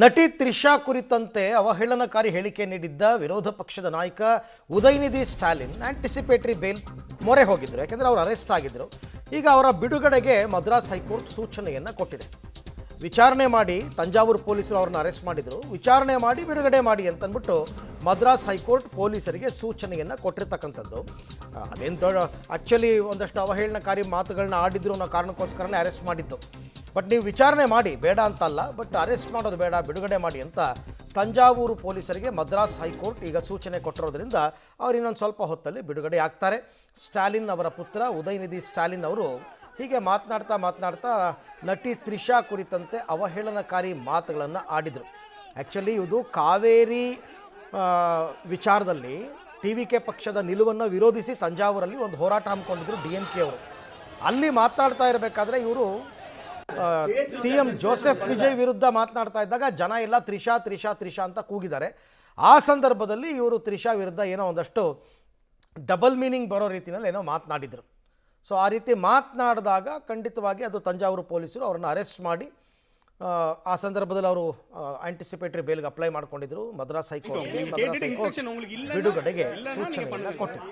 ನಟಿ ತ್ರಿಷಾ ಕುರಿತಂತೆ ಅವಹೇಳನಕಾರಿ ಹೇಳಿಕೆ ನೀಡಿದ್ದ ವಿರೋಧ ಪಕ್ಷದ ನಾಯಕ ಉದಯನಿಧಿ ಸ್ಟಾಲಿನ್ ಆಂಟಿಸಿಪೇಟರಿ ಬೇಲ್ ಮೊರೆ ಹೋಗಿದ್ರು. ಯಾಕೆಂದರೆ ಅವರು ಅರೆಸ್ಟ್ ಆಗಿದ್ದರು. ಈಗ ಅವರ ಬಿಡುಗಡೆಗೆ ಮದ್ರಾಸ್ ಹೈಕೋರ್ಟ್ ಸೂಚನೆಯನ್ನು ಕೊಟ್ಟಿದೆ. ವಿಚಾರಣೆ ಮಾಡಿ ತಂಜಾವೂರು ಪೊಲೀಸರು ಅವ್ರನ್ನ ಅರೆಸ್ಟ್ ಮಾಡಿದರು. ವಿಚಾರಣೆ ಮಾಡಿ ಬಿಡುಗಡೆ ಮಾಡಿ ಅಂತಂದ್ಬಿಟ್ಟು ಮದ್ರಾಸ್ ಹೈಕೋರ್ಟ್ ಪೊಲೀಸರಿಗೆ ಸೂಚನೆಯನ್ನು ಕೊಟ್ಟಿರ್ತಕ್ಕಂಥದ್ದು. ಅದೇನು ಆ್ಯಕ್ಚುಲಿ ಒಂದಷ್ಟು ಅವಹೇಳನಕಾರಿ ಮಾತುಗಳನ್ನ ಆಡಿದ್ರು ಅನ್ನೋ ಕಾರಣಕ್ಕೋಸ್ಕರನೇ ಅರೆಸ್ಟ್ ಮಾಡಿದ್ದು. ಬಟ್ ನೀವು ವಿಚಾರಣೆ ಮಾಡಿ, ಬೇಡ ಅಂತಲ್ಲ, ಬಟ್ ಅರೆಸ್ಟ್ ಮಾಡೋದು ಬೇಡ, ಬಿಡುಗಡೆ ಮಾಡಿ ಅಂತ ತಂಜಾವೂರು ಪೊಲೀಸರಿಗೆ ಮದ್ರಾಸ್ ಹೈಕೋರ್ಟ್ ಈಗ ಸೂಚನೆ ಕೊಟ್ಟಿರೋದ್ರಿಂದ ಅವ್ರು ಇನ್ನೊಂದು ಸ್ವಲ್ಪ ಹೊತ್ತಲ್ಲಿ ಬಿಡುಗಡೆ ಆಗ್ತಾರೆ. ಸ್ಟಾಲಿನ್ ಅವರ ಪುತ್ರ ಉದಯನಿಧಿ ಸ್ಟಾಲಿನ್ ಅವರು ಹೀಗೆ ಮಾತನಾಡ್ತಾ ನಟಿ ತ್ರಿಷಾ ಕುರಿತಂತೆ ಅವಹೇಳನಕಾರಿ ಮಾತುಗಳನ್ನು ಆಡಿದರು. ಆ್ಯಕ್ಚುಲಿ ಇದು ಕಾವೇರಿ ವಿಚಾರದಲ್ಲಿ TVK ಪಕ್ಷದ ನಿಲುವನ್ನು ವಿರೋಧಿಸಿ ತಂಜಾವೂರಲ್ಲಿ ಒಂದು ಹೋರಾಟ ಹಮ್ಮಿಕೊಂಡಿದ್ರು DMK ಅವರು. ಅಲ್ಲಿ ಮಾತನಾಡ್ತಾ ಇರಬೇಕಾದ್ರೆ ಇವರು CM ಜೋಸೆಫ್ ವಿಜಯ್ ವಿರುದ್ಧ ಮಾತನಾಡ್ತಾ ಇದ್ದಾಗ ಜನ ಎಲ್ಲ ತ್ರಿಷಾ ತ್ರಿಷಾ ತ್ರಿಷಾ ಅಂತ ಕೂಗಿದ್ದಾರೆ. ಆ ಸಂದರ್ಭದಲ್ಲಿ ಇವರು ತ್ರಿಷಾ ವಿರುದ್ಧ ಏನೋ ಒಂದಷ್ಟು ಡಬಲ್ ಮೀನಿಂಗ್ ಬರೋ ರೀತಿಯಲ್ಲಿ ಏನೋ ಮಾತನಾಡಿದರು. ಸೊ ಆ ರೀತಿ ಮಾತನಾಡಿದಾಗ ಖಂಡಿತವಾಗಿ ಅದು ತಂಜಾವೂರು ಪೊಲೀಸರು ಅವ್ರನ್ನ ಅರೆಸ್ಟ್ ಮಾಡಿ ಆ ಸಂದರ್ಭದಲ್ಲಿ ಅವರು ಆಂಟಿಸಿಪೇಟರಿ ಬೇಲ್ಗೆ ಅಪ್ಲೈ ಮಾಡ್ಕೊಂಡಿದ್ರು. ಮದ್ರಾಸ್ ಹೈಕೋರ್ಟ್ ಬಿಡುಗಡೆಗೆ ಸೂಚನೆಯನ್ನು ಕೊಟ್ಟಿದೆ.